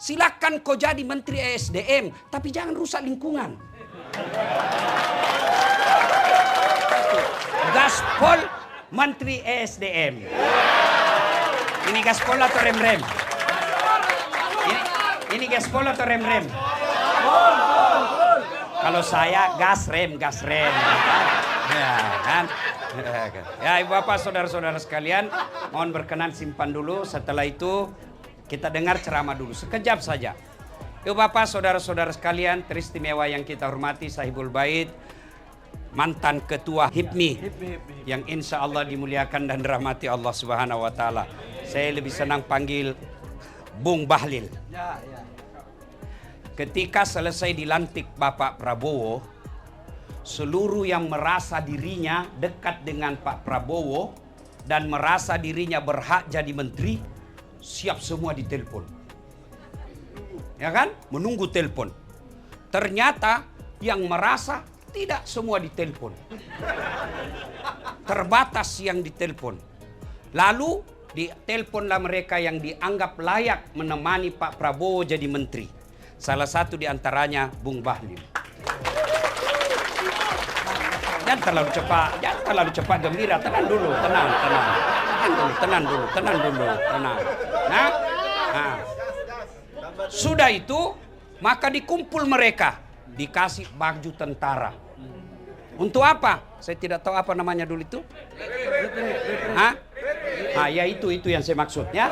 Silakan kau jadi Menteri ESDM, tapi jangan rusak lingkungan. Gaspol Menteri ESDM. Ini gaspol atau rem-rem? Ini gaspol atau rem-rem? Kalau saya gas rem. Ya kan? Ya Ibu Bapak saudara-saudara sekalian, mohon berkenan simpan dulu. Setelah itu kita dengar ceramah dulu sekejap saja. Ibu Bapak saudara-saudara sekalian, teristimewa yang kita hormati Sahibul Bait, mantan ketua HIPMI yang insya Allah dimuliakan dan dirahmati Allah Subhanahu wa Ta'ala. Saya lebih senang panggil Bung Bahlil. Ketika selesai dilantik Bapak Prabowo, seluruh yang merasa dirinya dekat dengan Pak Prabowo dan merasa dirinya berhak jadi menteri, siap semua ditelepon. Ya kan? Menunggu telepon. Ternyata yang merasa tidak semua ditelepon. Terbatas yang ditelepon. Lalu diteleponlah mereka yang dianggap layak menemani Pak Prabowo jadi menteri. Salah satu di antaranya Bung Bahlil. Jangan terlalu cepat gembira. Tenang dulu. Nah, sudah itu maka dikumpul mereka, dikasih baju tentara. Untuk apa? Saya tidak tahu apa namanya dulu itu. Ya itu yang saya maksud ya.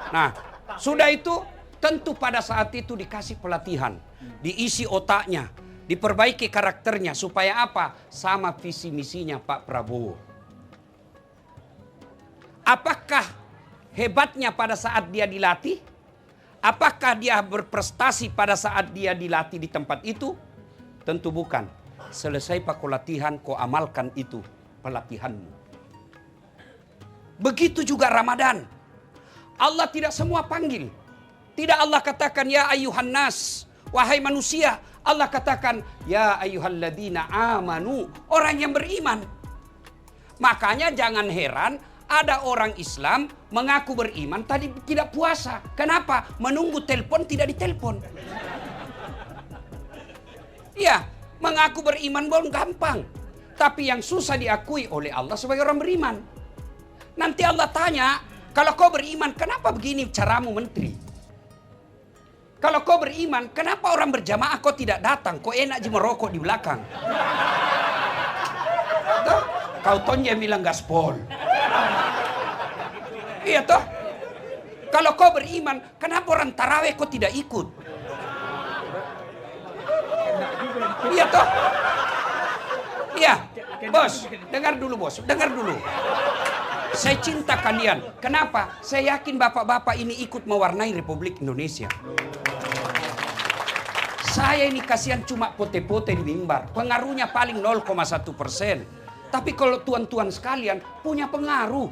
Nah, sudah itu tentu pada saat itu dikasih pelatihan, diisi otaknya, diperbaiki karakternya supaya apa? Sama visi misinya Pak Prabowo. Apakah hebatnya pada saat dia dilatih? Apakah dia berprestasi pada saat dia dilatih di tempat itu? Tentu bukan. Selesai Pak latihan, kau amalkan itu pelatihanmu. Begitu juga Ramadan. Allah tidak semua panggil. Tidak Allah katakan ya ayuhan nas, wahai manusia. Allah katakan ya ayyuhalladzina amanu, orang yang beriman. Makanya jangan heran ada orang Islam mengaku beriman tadi tidak puasa. Kenapa? Menunggu telepon tidak ditelepon. Ya, mengaku beriman belum gampang. Tapi yang susah diakui oleh Allah sebagai orang beriman. Nanti Allah tanya, kalau kau beriman kenapa begini caramu menteri? Kalau kau beriman, kenapa orang berjamaah kau tidak datang? Kau enak aja merokok di belakang. Tuh, kau tonje bilang gaspol. Iya toh? Kalau kau beriman, kenapa orang taraweh kau tidak ikut? Iya toh? Iya, bos, dengar dulu bos, dengar dulu. Saya cinta kalian. Kenapa? Saya yakin bapak-bapak ini ikut mewarnai Republik Indonesia. Saya ini kasihan cuma pote-pote di mimbar. Pengaruhnya paling 0,1%. Tapi kalau tuan-tuan sekalian punya pengaruh.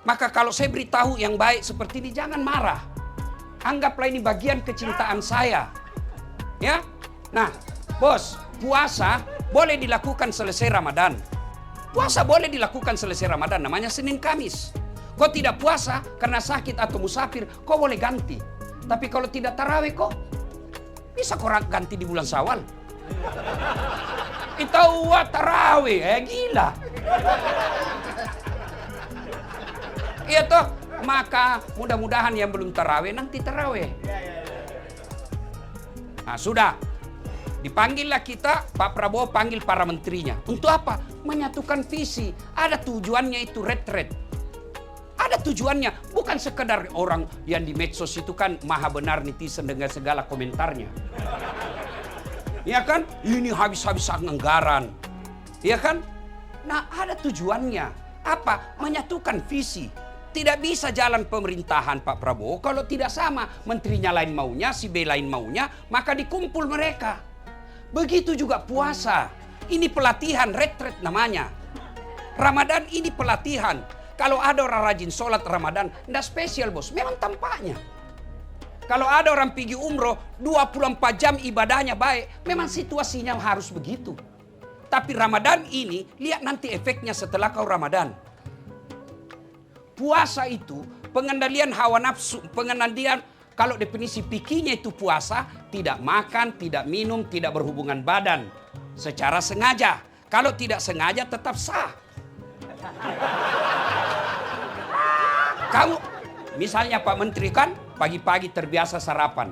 Maka kalau saya beritahu yang baik seperti ini jangan marah. Anggaplah ini bagian kecintaan saya. Ya? Nah, bos, puasa boleh dilakukan selesai Ramadan. Puasa boleh dilakukan selesai Ramadan, namanya Senin Kamis. Kau tidak puasa karena sakit atau musafir, kau boleh ganti. Tapi kalau tidak tarawih kok, bisa kau ganti di bulan Syawal. Itu tarawih, gila. Iya toh, maka mudah-mudahan yang belum tarawih nanti tarawih. Nah sudah, dipanggillah kita, Pak Prabowo panggil para menterinya. Untuk apa? Menyatukan visi. Ada tujuannya itu retret. Ada tujuannya. Bukan sekedar orang yang di medsos itu kan maha benar netizen dengan segala komentarnya. Ya kan? Ini habis-habisan anggaran. Ya kan? Nah ada tujuannya. Apa? Menyatukan visi. Tidak bisa jalan pemerintahan Pak Prabowo kalau tidak sama. Menterinya lain maunya, si B lain maunya, maka dikumpul mereka. Begitu juga puasa. Ini pelatihan, retret namanya. Ramadan ini pelatihan. Kalau ada orang rajin sholat Ramadan, tidak spesial bos, memang tampaknya. Kalau ada orang pergi umroh, 24 jam ibadahnya baik, memang situasinya harus begitu. Tapi Ramadan ini, lihat nanti efeknya setelah kau Ramadan. Puasa itu pengendalian hawa nafsu, pengendalian Kalau definisi pikinya itu puasa, tidak makan, tidak minum, tidak berhubungan badan secara sengaja. Kalau tidak sengaja tetap sah. Kamu, misalnya Pak Menteri kan pagi-pagi terbiasa sarapan.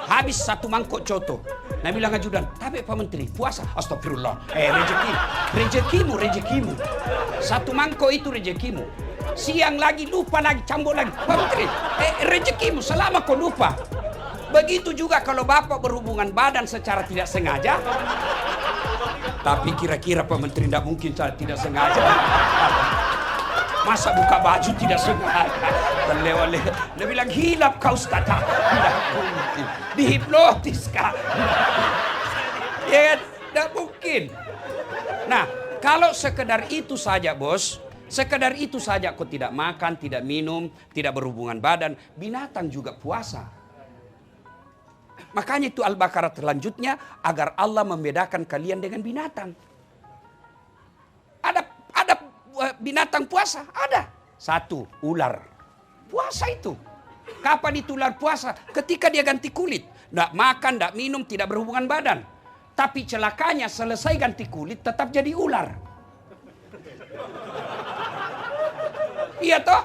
Habis 1 mangkok coto. Nah bilang ajudan, tapi Pak Menteri puasa. Astagfirullah. Rezekimu. 1 mangkok itu rezekimu. Siang lagi lupa lagi, cambuk lagi. Pak Menteri, rezekimu selama kau lupa. Begitu juga kalau Bapak berhubungan badan secara tidak sengaja. Tapi kira-kira Pak Menteri tidak mungkin tidak sengaja. Masa buka baju tidak sengaja? Terlewat. Dia bilang hilap kau Ustaz. Tidak mungkin. Dihipnotis kah? Ya, tidak mungkin. Nah, kalau sekedar itu saja bos. Sekedar itu saja kau tidak makan, tidak minum, tidak berhubungan badan. Binatang juga puasa. Makanya itu Al-Baqarah terlanjutnya agar Allah membedakan kalian dengan binatang. Ada binatang puasa? Ada. 1, ular. Puasa itu. Kapan itu ular puasa? Ketika dia ganti kulit. Tidak makan, tidak minum, tidak berhubungan badan. Tapi celakanya selesai ganti kulit tetap jadi ular. Iya toh?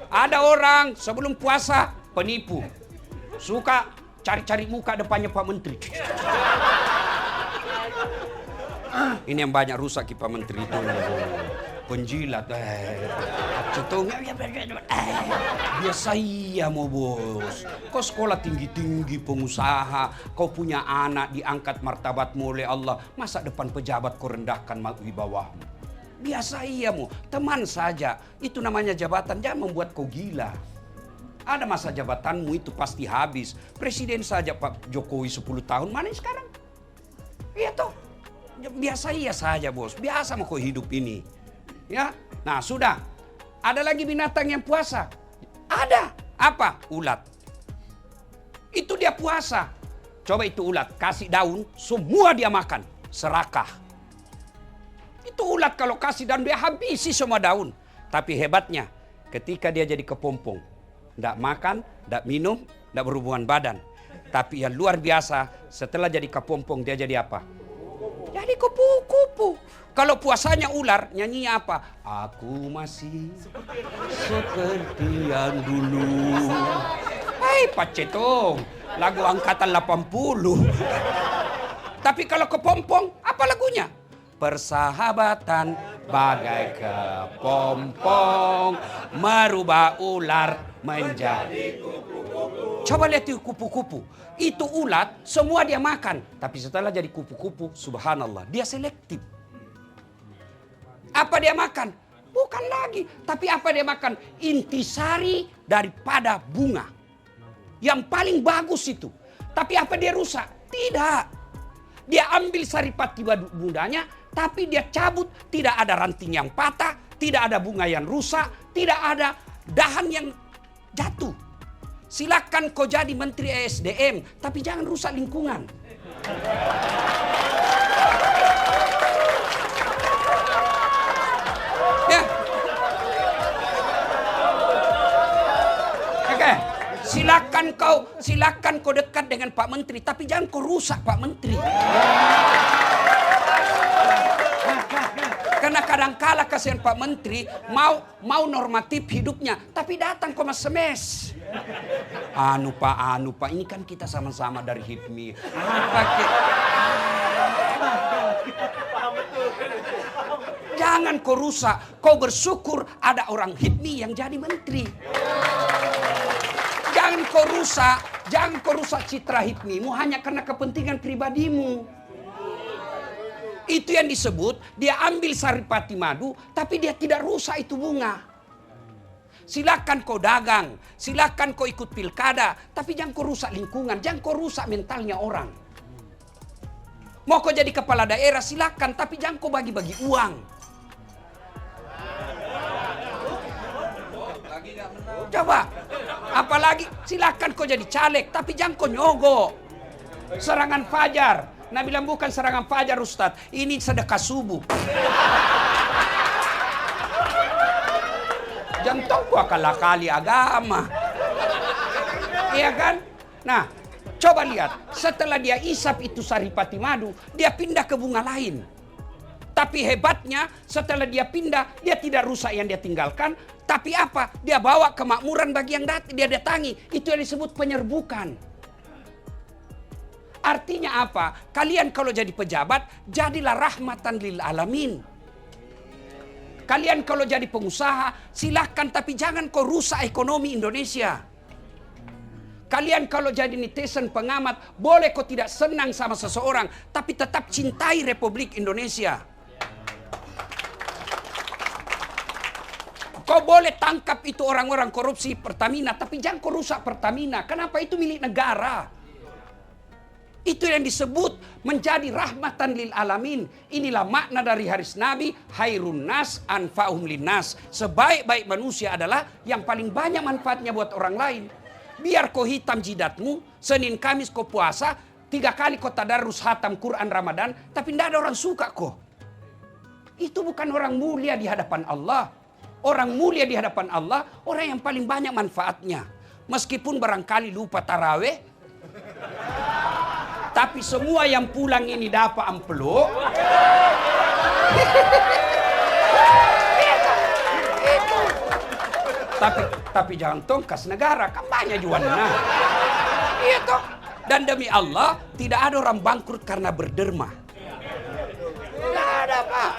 Ada orang sebelum puasa penipu. Suka cari-cari muka depannya Pak Menteri. Ini yang banyak rusak Pak Menteri itu. Penjilat. Biasa iya mau bos. Kau sekolah tinggi-tinggi pengusaha. Kau punya anak diangkat martabatmu oleh Allah. Masa depan pejabat kau rendahkan wibawahmu? Biasa iya mu, teman saja. Itu namanya jabatan, jangan membuat kau gila. Ada masa jabatanmu itu pasti habis. Presiden saja Pak Jokowi 10 tahun, mana sekarang? Iya toh. Biasa iya saja bos, biasa mau kau hidup ini. Ya, nah sudah. Ada lagi binatang yang puasa? Ada. Apa? Ulat. Itu dia puasa. Coba itu ulat, kasih daun, semua dia makan. Serakah. Itu ulat kalau kasih daun dia habisi semua daun. Tapi hebatnya ketika dia jadi kepompong. Tidak makan, tidak minum, tidak berhubungan badan. Tapi yang luar biasa setelah jadi kepompong dia jadi apa? Jadi kupu-kupu. Kalau puasanya ular nyanyinya apa? Aku masih seperti yang dulu. Hai Pak Cetong, lagu angkatan 80. Tapi kalau kepompong apa lagunya? Persahabatan bagai kepompong merubah ular menjadi kupu-kupu. Coba lihat itu kupu-kupu. Itu ulat semua dia makan. Tapi setelah jadi kupu-kupu, subhanallah, dia selektif. Apa dia makan? Bukan lagi. Tapi apa dia makan? Intisari daripada bunga. Yang paling bagus itu. Tapi apa dia rusak? Tidak. Dia ambil saripati bundanya, tapi dia cabut, tidak ada ranting yang patah, tidak ada bunga yang rusak, tidak ada dahan yang jatuh. Silakan kau jadi Menteri ESDM, tapi jangan rusak lingkungan. Ya. Oke. Silakan kau dekat dengan Pak Menteri, tapi jangan kau rusak Pak Menteri. Karena kadangkala kasihan Pak Menteri mau normatif hidupnya, tapi datang kau mas semes. Anu Pak, ini kan kita sama-sama dari HIPMI. Jangan kau rusak, kau bersyukur ada orang HIPMI yang jadi menteri. Jangan kau rusak citra HIPMI-mu hanya karena kepentingan pribadimu. Itu yang disebut dia ambil saripati madu tapi dia tidak rusak itu bunga. Silakan kau dagang, silakan kau ikut pilkada, tapi jangan kau rusak lingkungan, jangan kau rusak mentalnya orang. Mau kau jadi kepala daerah silakan, tapi jangan kau bagi-bagi uang. Coba, apalagi silakan kau jadi caleg, tapi jangan kau nyogok. Serangan fajar. Nah bilang bukan serangan fajar Ustadz, ini sedekah subuh. Jangan tahu akal-akali agama. Iya kan? Nah, coba lihat. Setelah dia isap itu saripati madu, dia pindah ke bunga lain. Tapi hebatnya setelah dia pindah, dia tidak rusak yang dia tinggalkan. Tapi apa? Dia bawa kemakmuran bagi yang dia datangi. Itu yang disebut penyerbukan. Artinya apa? Kalian kalau jadi pejabat, jadilah rahmatan lil alamin. Kalian kalau jadi pengusaha, silahkan tapi jangan kau rusak ekonomi Indonesia. Kalian kalau jadi netizen pengamat, boleh kau tidak senang sama seseorang, tapi tetap cintai Republik Indonesia. Kau boleh tangkap itu orang-orang korupsi Pertamina, tapi jangan kau rusak Pertamina. Kenapa? Itu milik negara. Itu yang disebut menjadi rahmatan lil alamin. Inilah makna dari hadis Nabi, hairun nas anfa'uhum linnas. Sebaik-baik manusia adalah yang paling banyak manfaatnya buat orang lain. Biar kau hitam jidatmu, Senin Kamis kau puasa, 3 kali kau tadarus hatam Quran Ramadan, tapi tidak ada orang suka kau. Itu bukan orang mulia di hadapan Allah. Orang mulia di hadapan Allah, orang yang paling banyak manfaatnya. Meskipun barangkali lupa taraweh, tapi semua yang pulang ini dapat amplop. Tapi jangan tongkas negara, kan banyak jualnya. Iya toh. Dan demi Allah, tidak ada orang bangkrut karena berderma. Tidak ada, Pak.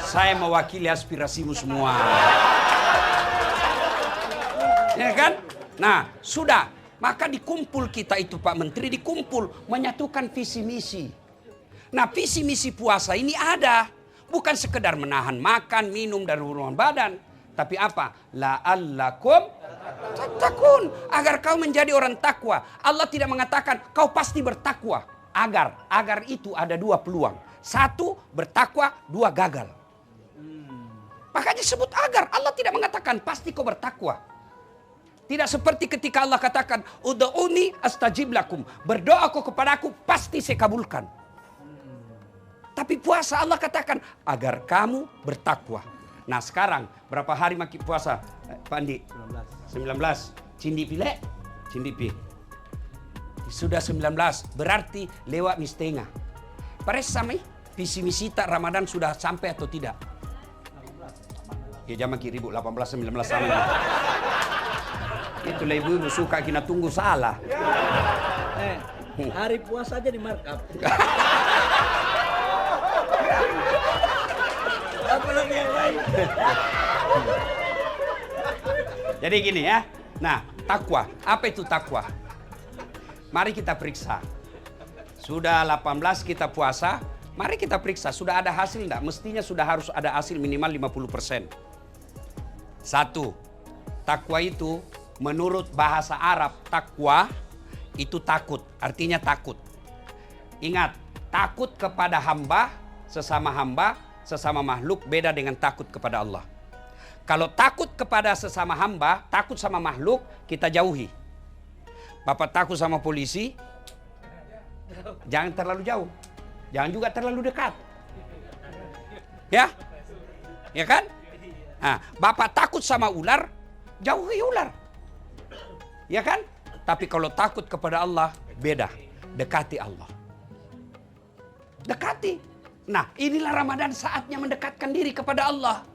Saya mewakili aspirasimu semua. Ya kan? Nah, sudah. Maka dikumpul kita itu Pak Menteri, dikumpul menyatukan visi misi. Nah, visi misi puasa ini ada. Bukan sekedar menahan makan, minum, dan hubungan badan. Tapi apa? La'allakum tattaqun. Agar kau menjadi orang takwa. Allah tidak mengatakan kau pasti bertakwa. Agar itu ada 2 peluang. 1 bertakwa, 2 gagal. Makanya disebut agar. Allah tidak mengatakan pasti kau bertakwa. Tidak seperti ketika Allah katakan, ud'uni astajib lakum. Berdoa kau kepadaku, pasti saya kabulkan. Tapi puasa Allah katakan, agar kamu bertakwa. Nah sekarang, berapa hari makin puasa? Pak Andi? 19. Cindi pilek? Cindi pi. Sudah 19, berarti lewat setengah. Pares sampai visi misi tak Ramadan sudah sampai atau tidak? Ya jangan kira 18, 19 sama. Itulah ibu suka kita tunggu salah. Hari puasa aja di markup. Apalagi yang lain. Jadi gini ya. Nah, takwa. Apa itu takwa? Mari kita periksa. Sudah 18 kita puasa. Mari kita periksa. Sudah ada hasil enggak? Mestinya sudah harus ada hasil minimal 50%. 1. Takwa itu menurut bahasa Arab, takwa itu takut, artinya takut. Ingat, takut kepada hamba, sesama makhluk beda dengan takut kepada Allah. Kalau takut kepada sesama hamba, takut sama makhluk, kita jauhi. Bapak takut sama polisi, jangan terlalu jauh. Jangan juga terlalu dekat. Ya? Ya kan? Nah, Bapak takut sama ular, jauhi ular. Ya kan? Tapi kalau takut kepada Allah, beda. Dekati Allah. Dekati. Nah, inilah Ramadan saatnya mendekatkan diri kepada Allah.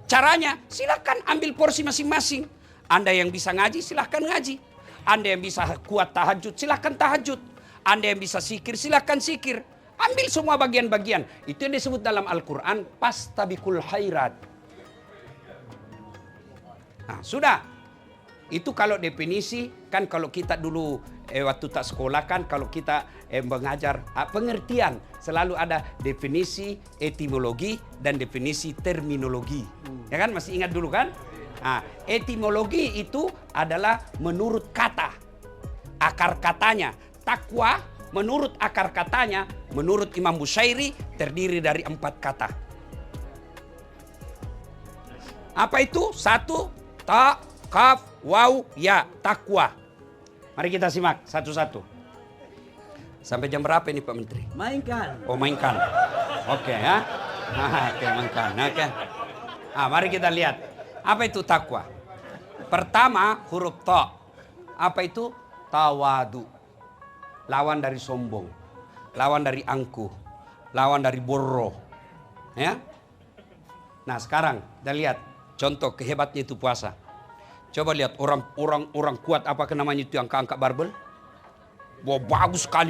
Caranya, silakan ambil porsi masing-masing. Anda yang bisa ngaji, silakan ngaji. Anda yang bisa kuat tahajud, silakan tahajud. Anda yang bisa zikir, silakan zikir. Ambil semua bagian-bagian. Itu yang disebut dalam Al-Quran, pastabikul khairat. Nah, sudah. Itu kalau definisi, kan kalau kita dulu waktu tak sekolah kan, kalau kita mengajar pengertian, selalu ada definisi etimologi dan definisi terminologi. Ya kan, masih ingat dulu kan? Nah, etimologi itu adalah menurut kata, akar katanya. Takwa menurut akar katanya, menurut Imam Bushairi terdiri dari 4 kata. Apa itu? 1, ta, kaf, waw, ya, takwa. Mari kita simak satu-satu. Sampai jam berapa ini Pak Menteri? Mainkan. Oh mainkan. Oke ya. Oke mainkan. Oke. Mari kita lihat. Apa itu takwa? Pertama huruf ta. Apa itu? Tawadu. Lawan dari sombong. Lawan dari angkuh. Lawan dari borro. Ya. Nah sekarang kita lihat contoh kehebatnya itu puasa. Coba lihat orang kuat apa namanya itu yang angkat barbel. Wah bagus sekali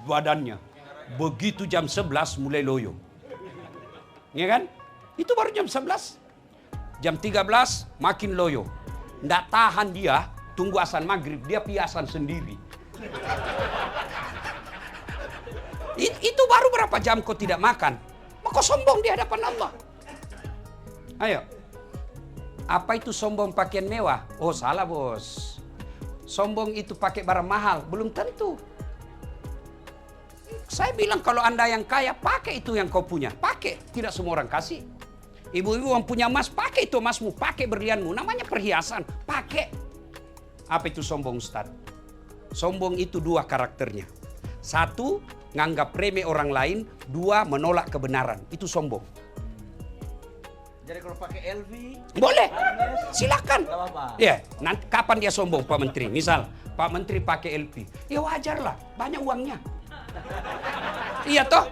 badannya. Begitu jam 11 mulai loyo. Ya kan? Itu baru jam 11. Jam 13 makin loyo. Nggak tahan dia, tunggu azan maghrib, dia piasan sendiri. Itu baru berapa jam kau tidak makan. Kau sombong di hadapan Allah. Ayo. Apa itu sombong pakaian mewah? Oh salah bos. Sombong itu pakai barang mahal? Belum tentu. Saya bilang kalau Anda yang kaya, pakai itu yang kau punya. Pakai, tidak semua orang kasih. Ibu-ibu yang punya emas, pakai itu emasmu, pakai berlianmu. Namanya perhiasan, pakai. Apa itu sombong Ustaz? Sombong itu dua karakternya. Satu, nganggap remeh orang lain. Dua, menolak kebenaran. Itu sombong. Jadi kalau pakai LV boleh, silakan. Gak apa-apa. Ya, nanti kapan dia sombong Pak Menteri? Misal Pak Menteri pakai LV, ya wajar lah, banyak uangnya. Iya toh?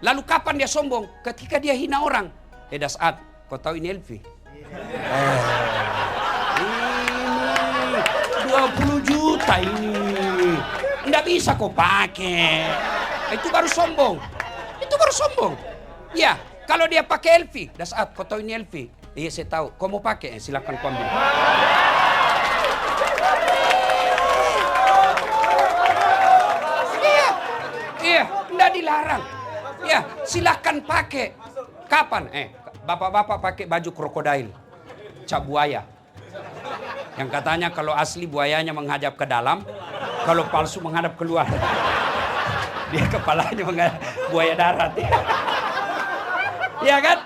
Lalu kapan dia sombong? Ketika dia hina orang. Dasat, kau tahu ini LV? Ini 20 juta ini. Nggak bisa kau pakai. Itu baru sombong. Itu baru sombong. Ya. Kalau dia pakai LV, Dasat, kau tahu ini LV? Iya saya tahu. Kau mau pakai? Silakan kau ambil. Iya, enggak dilarang. Ya, silakan pakai. Kapan? Bapak-bapak pakai baju krokodil, cap buaya. Yang katanya kalau asli buayanya menghadap ke dalam, kalau palsu menghadap keluar. Dia kepalanya menghadap buaya darat. Iya kan?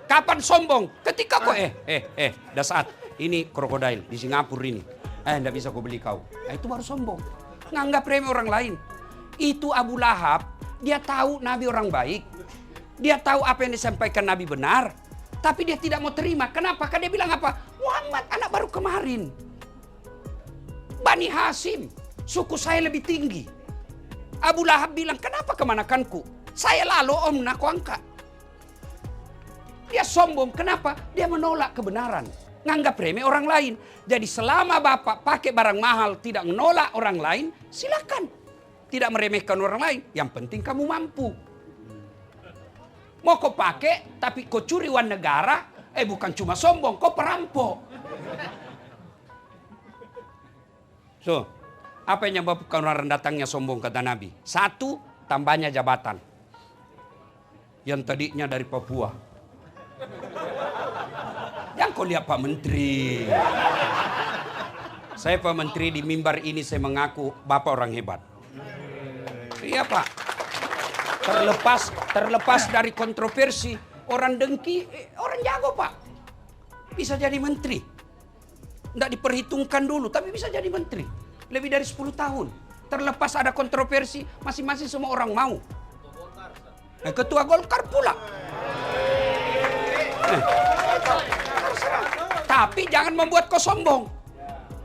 Kapan sombong? Ketika kau Dasat, ini krokodil di Singapura ini. Enggak bisa kau beli kau. Itu baru sombong. Nganggap remeh orang lain. Itu Abu Lahab, dia tahu Nabi orang baik. Dia tahu apa yang disampaikan Nabi benar. Tapi dia tidak mau terima. Kenapa? Karena dia bilang apa? Muhammad anak baru kemarin. Bani Hasim, suku saya lebih tinggi. Abu Lahab bilang, kenapa kemanakanku? Saya lalu om aku angkat. Dia sombong. Kenapa? Dia menolak kebenaran. Nganggap remeh orang lain. Jadi selama Bapak pakai barang mahal tidak menolak orang lain, silakan. Tidak meremehkan orang lain. Yang penting kamu mampu. Mau kau pakai, tapi kau curi uang negara, bukan cuma sombong, kau perampok. So, apa yang menyebabkan orang datangnya sombong kata Nabi? Satu, tambahnya jabatan. Yang tadinya dari Papua. Yang kau lihat Pak Menteri. Saya Pak Menteri di mimbar ini saya mengaku Bapak orang hebat. Iya Pak. Terlepas dari kontroversi, orang dengki, orang jago Pak. Bisa jadi menteri. Nggak diperhitungkan dulu, tapi bisa jadi menteri. Lebih dari 10 tahun. Terlepas ada kontroversi, masing-masing semua orang mau. Ketua Golkar pula. Tapi jangan membuat kau sombong.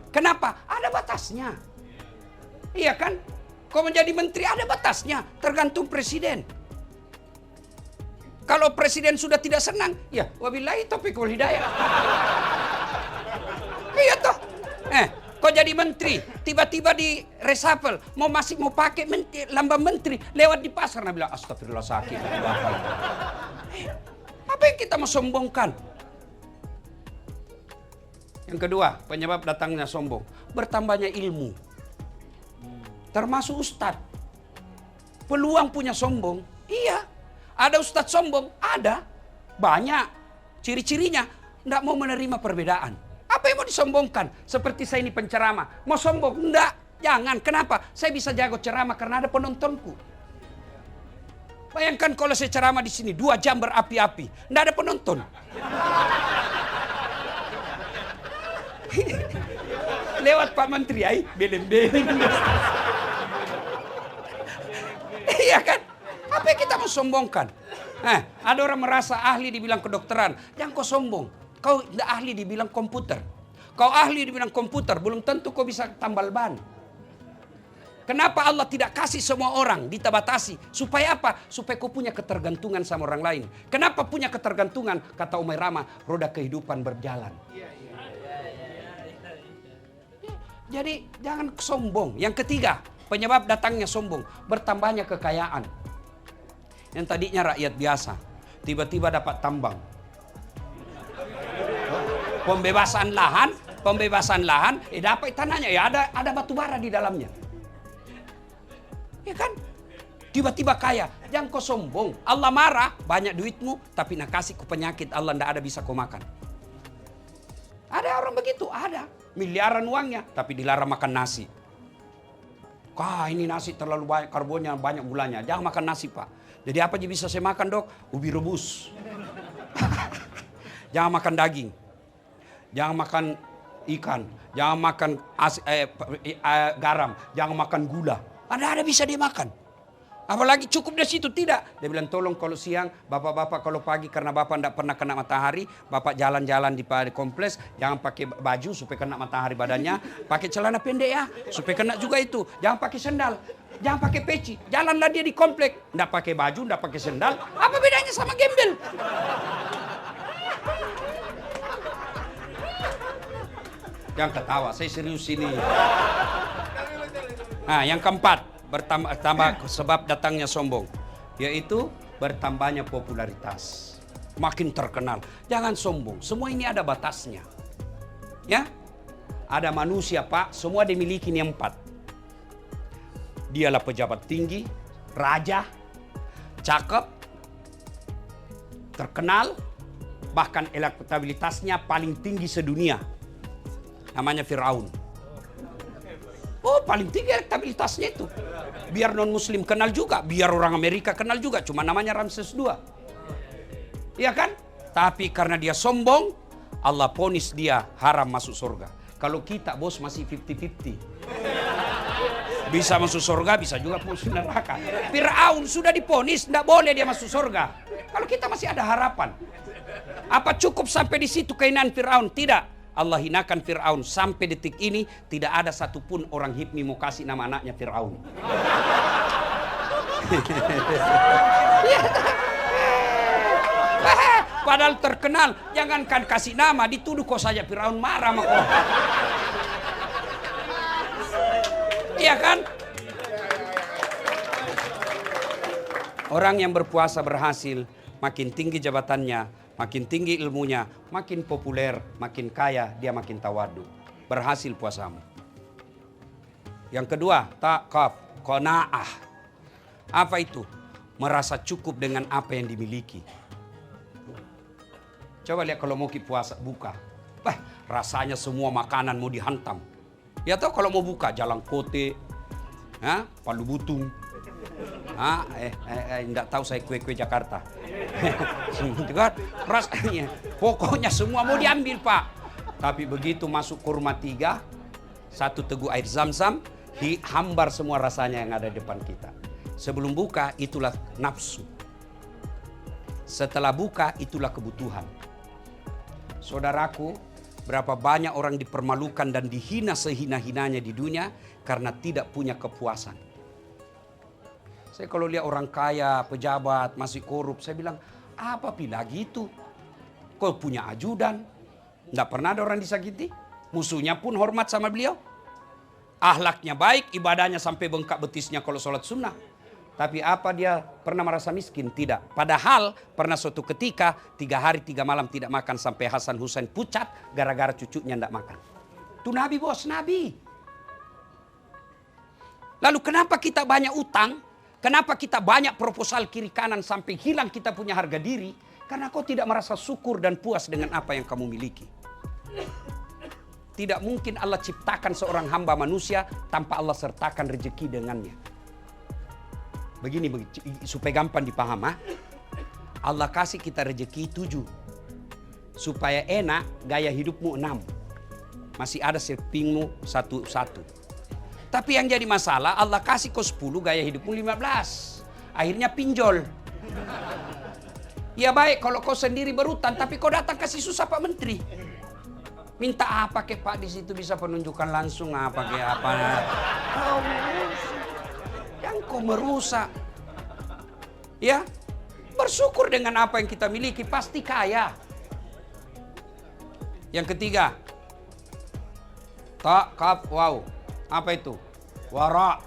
Kenapa? Ada batasnya. Iya kan? Kau menjadi menteri ada batasnya. Tergantung presiden. Kalau presiden sudah tidak senang, ya wabillahi taufiq wal hidayah. Iya toh. Kau jadi menteri, tiba-tiba di reshuffle, masih mau pakai lambang menteri, lewat di pasar, Nabi bilang astagfirullah sakit. Apa yang kita mau sombongkan? Yang kedua, penyebab datangnya sombong, bertambahnya ilmu. Termasuk ustadz. Peluang punya sombong, iya. Ada ustadz sombong, ada. Banyak. Ciri-cirinya, tidak mau menerima perbedaan. Apa yang mau disombongkan? Seperti saya ini penceramah. Mau sombong? Enggak. Jangan. Kenapa? Saya bisa jago ceramah karena ada penontonku. Bayangkan kalau saya ceramah di sini 2 jam berapi-api. Enggak ada penonton. Lewat Pak Menteri, beleng-beleng. Iya kan? Apa yang kita mau sombongkan? Ada orang merasa ahli dibilang kedokteran. Jangan kau sombong. Kau tidak ahli dibilang komputer. Kau ahli dibilang komputer, belum tentu kau bisa tambal ban. Kenapa Allah tidak kasih semua orang ditabatasi? Supaya apa? Supaya kau punya ketergantungan sama orang lain. Kenapa punya ketergantungan? Kata Umay Rama, roda kehidupan berjalan. Jadi jangan sombong. Yang ketiga, penyebab datangnya sombong, bertambahnya kekayaan. Yang tadinya rakyat biasa, tiba-tiba dapat tambang. Pembebasan lahan, dapat tanahnya, ya ada batu bara di dalamnya. Ya kan? Tiba-tiba kaya. Jangan kau sombong. Allah marah, banyak duitmu, tapi nak kasih ku penyakit, Allah tidak ada bisa kau makan. Ada orang begitu, ada. Miliaran uangnya, tapi dilarang makan nasi. Ini nasi terlalu banyak, karbonnya banyak gulanya. Jangan makan nasi, Pak. Jadi apa aja bisa saya makan, Dok? Ubi rebus. Jangan makan daging. Jangan makan ikan. Jangan makan garam. Jangan makan gula. Ada bisa dia makan. Apalagi cukup dari situ, tidak. Dia bilang, tolong kalau siang, bapak-bapak kalau pagi karena bapak tidak pernah kena matahari, bapak jalan-jalan di kompleks, jangan pakai baju supaya kena matahari badannya, pakai celana pendek ya, supaya kena juga itu. Jangan pakai sendal, jangan pakai peci, jalanlah dia di kompleks, tidak pakai baju, tidak pakai sendal. Apa bedanya sama gembel? Jangan ketawa, saya serius ini. Nah, yang keempat, bertambah sebab datangnya sombong, yaitu bertambahnya popularitas. Makin terkenal. Jangan sombong, semua ini ada batasnya. Ya, ada manusia, Pak, semua dimiliki ini 4. Dialah pejabat tinggi, raja, cakep, terkenal, bahkan elektabilitasnya paling tinggi sedunia. Namanya Firaun. Paling tinggi elektabilitasnya itu. Biar non-muslim kenal juga, biar orang Amerika kenal juga, cuma namanya Ramses II. Iya kan? Tapi karena dia sombong, Allah ponis dia haram masuk surga. Kalau kita, bos, masih 50-50. Bisa masuk surga, bisa juga masuk neraka. Firaun sudah diponis, tidak boleh dia masuk surga. Kalau kita masih ada harapan. Apa cukup sampai di situ keinginan Firaun? Tidak. Allah hinakan Firaun. Sampai detik ini tidak ada satupun orang HIPMI mau kasih nama anaknya Firaun. Padahal terkenal. Jangankan kasih nama, dituduh kok saja Firaun marah sama kau. Iya kan? Orang yang berpuasa berhasil, makin tinggi jabatannya, makin tinggi ilmunya, makin populer, makin kaya, dia makin tawadu. Berhasil puasamu. Yang kedua, taqaf, qanaah. Apa itu? Merasa cukup dengan apa yang dimiliki. Coba lihat kalau mau puasa, buka. Rasanya semua makanan mau dihantam. Ya tahu kalau mau buka, jalan kote, palu butung. Enggak tahu saya kue-kue Jakarta. Rasanya pokoknya semua mau diambil, Pak. Tapi begitu masuk kurma 3, 1 teguk air zam-zam, dihambar semua rasanya yang ada di depan kita. Sebelum buka itulah nafsu. Setelah buka itulah kebutuhan. Saudaraku, berapa banyak orang dipermalukan dan dihina sehina-hinanya di dunia karena tidak punya kepuasan. Saya kalau lihat orang kaya, pejabat, masih korup, saya bilang, apa pila gitu? Kau punya ajudan, tidak pernah ada orang disakiti. Musuhnya pun hormat sama beliau. Ahlaknya baik, ibadahnya sampai bengkak betisnya kalau sholat sunnah. Tapi apa dia pernah merasa miskin? Tidak. Padahal pernah suatu ketika 3 hari 3 malam tidak makan sampai Hasan Husain pucat gara-gara cucunya tidak makan. Itu Nabi, bos, Nabi. Lalu kenapa kita banyak utang? Kenapa kita banyak proposal kiri kanan sampai hilang kita punya harga diri? Karena kau tidak merasa syukur dan puas dengan apa yang kamu miliki. Tidak mungkin Allah ciptakan seorang hamba manusia tanpa Allah sertakan rezeki dengannya. Begini supaya gampang dipaham. Allah kasih kita rezeki 7. Supaya enak gaya hidupmu 6. Masih ada sepingmu 1. Tapi yang jadi masalah Allah kasih kau 10, gaya hidupmu 15. Akhirnya pinjol. Ya baik kalau kau sendiri berhutang, tapi kau datang kasih susah Pak Menteri. Minta apa ke Pak di situ bisa penunjukan langsung apa ke apa. Yang kau merusak. Ya, bersyukur dengan apa yang kita miliki, pasti kaya. Yang ketiga, wow. Apa itu? Wara.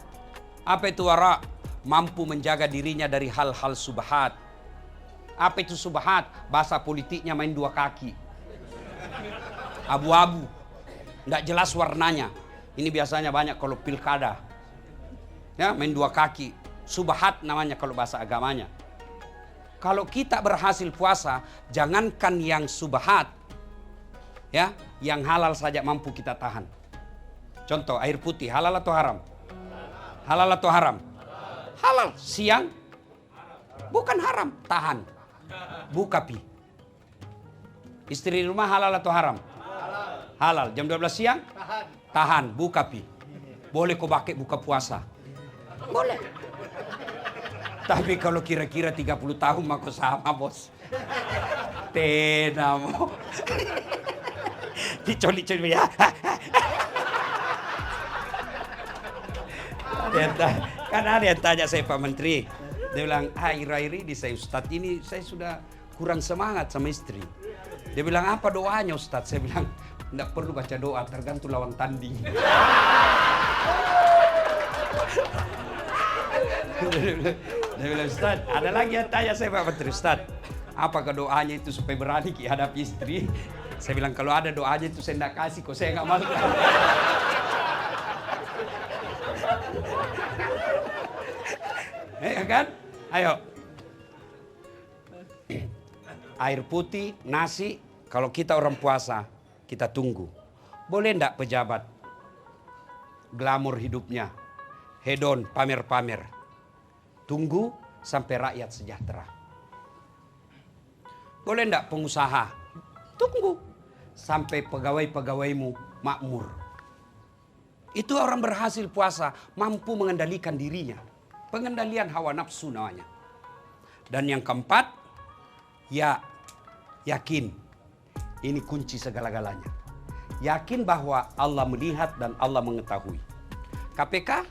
Apa itu wara? Mampu menjaga dirinya dari hal-hal subhat. Apa itu subhat? Bahasa politiknya main dua kaki. Abu-abu. Tidak jelas warnanya. Ini biasanya banyak kalau pilkada. Ya, main dua kaki. Subhat namanya kalau bahasa agamanya. Kalau kita berhasil puasa, jangankan yang subhat, ya, yang halal saja mampu kita tahan. Contoh air putih, halal atau haram? Halal atau haram? Halal. Siang? Bukan haram, tahan. Buka pi. Istri di rumah halal atau haram? Halal. Jam 12 siang? Tahan. Buka pi. Boleh kau pakai buka puasa? Boleh. Tapi kalau kira-kira 30 tahun maka sama bos. Tenamo. Dicoli-coli ya. Kan ada yang tanya saya Pak Menteri. Dia bilang, akhir-akhir ini saya Ustadz ini saya sudah kurang semangat sama istri. Dia bilang, apa doanya Ustadz? Saya bilang, enggak perlu baca doa, tergantung lawan tanding. Dia bilang, Ustadz, ada lagi yang tanya saya Pak Menteri, Ustadz, apakah doanya itu supaya berani hadapi istri? Saya bilang, kalau ada doanya itu saya enggak kasih, kok saya enggak malu. Ya kan? Ayo. Air putih, nasi, kalau kita orang puasa, kita tunggu. Boleh enggak pejabat? Glamor hidupnya, hedon, pamer-pamer. Tunggu sampai rakyat sejahtera. Boleh enggak pengusaha? Tunggu sampai pegawai-pegawaimu makmur. Itu orang berhasil puasa, mampu mengendalikan dirinya. Pengendalian hawa nafsu namanya. Dan yang keempat, ya yakin. Ini kunci segala-galanya. Yakin bahwa Allah melihat dan Allah mengetahui. KPK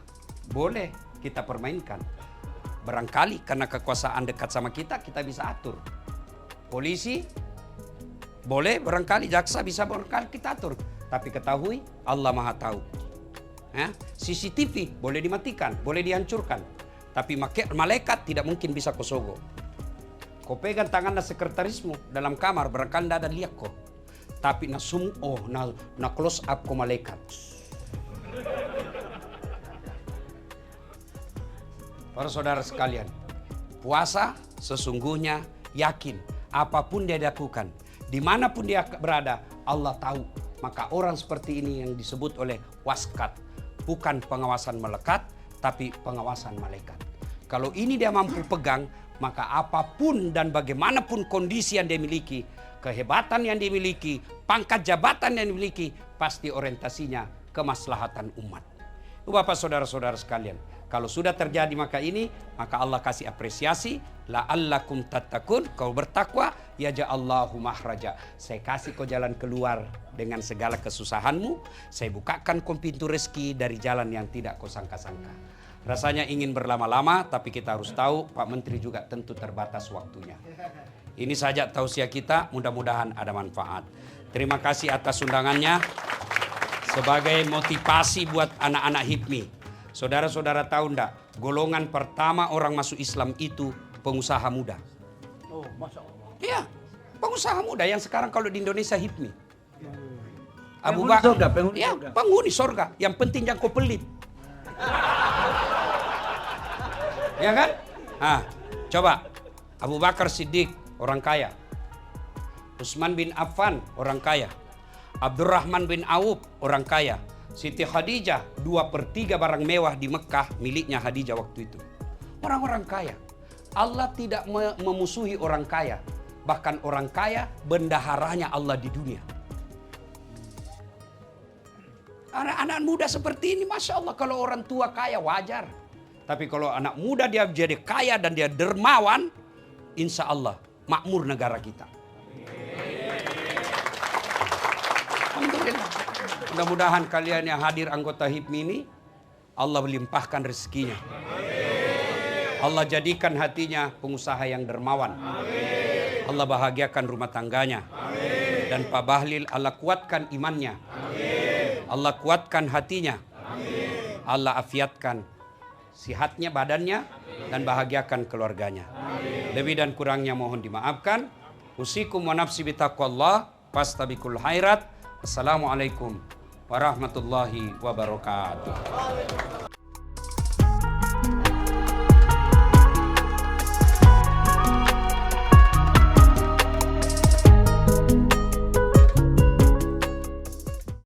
boleh kita permainkan. Barangkali karena kekuasaan dekat sama kita, kita bisa atur. Polisi boleh, barangkali jaksa bisa barangkali kita atur. Tapi ketahui Allah Maha Tahu. Ya? CCTV boleh dimatikan, boleh dihancurkan. Tapi malaikat tidak mungkin bisa kosogo. Kau pegang tangan sekretarismu dalam kamar, barangkali tidak ada lihat kau. Tapi na close up ko malaikat. Para saudara sekalian, puasa sesungguhnya yakin apapun dia lakukan, dimanapun dia berada, Allah tahu. Maka orang seperti ini yang disebut oleh waskat, bukan pengawasan melekat, tapi pengawasan malaikat. Kalau ini dia mampu pegang, maka apapun dan bagaimanapun kondisi yang dia miliki, kehebatan yang dimiliki, pangkat jabatan yang dimiliki, pasti orientasinya kemaslahatan umat. Bapak saudara-saudara sekalian, kalau sudah terjadi maka Allah kasih apresiasi, la'allakum tattaqun, kau bertakwa, yaja'allahu mahraja. Saya kasih kau jalan keluar dengan segala kesusahanmu, saya bukakan kau pintu rezeki dari jalan yang tidak kau sangka-sangka. Rasanya ingin berlama-lama, tapi kita harus tahu Pak Menteri juga tentu terbatas waktunya. Ini saja tausiah kita, mudah-mudahan ada manfaat. Terima kasih atas undangannya. Sebagai motivasi buat anak-anak HIPMI. Saudara-saudara tahu enggak, golongan pertama orang masuk Islam itu pengusaha muda. Oh, Masya Allah. Iya, pengusaha muda yang sekarang kalau di Indonesia HIPMI. Penghuni surga, penghuni ya, surga. penghuni surga. Yang penting jangan kau pelit. Ya kan? Coba. Abu Bakar Siddiq, orang kaya. Utsman bin Affan, orang kaya. Abdurrahman bin Auf, orang kaya. Siti Khadijah, 2/3 barang mewah di Mekah miliknya Khadijah waktu itu. Orang-orang kaya. Allah tidak memusuhi orang kaya. Bahkan orang kaya bendaharanya Allah di dunia. Anak-anak muda seperti ini, Masya Allah, kalau orang tua kaya wajar. Tapi kalau anak muda dia jadi kaya dan dia dermawan, insya Allah makmur negara kita. Alhamdulillah. Mudah-mudahan kalian yang hadir anggota HIPMI ini, Allah melimpahkan rezekinya. Allah jadikan hatinya pengusaha yang dermawan. Allah bahagiakan rumah tangganya. Dan Pak Bahlil, Allah kuatkan imannya. Allah kuatkan hatinya. Allah afiatkan sihatnya, badannya, dan bahagiakan keluarganya. Lebih dan kurangnya mohon dimaafkan. Usikum wa nafsi bitaqwallah, fastabiqul khairat. Assalamualaikum warahmatullahi wabarakatuh.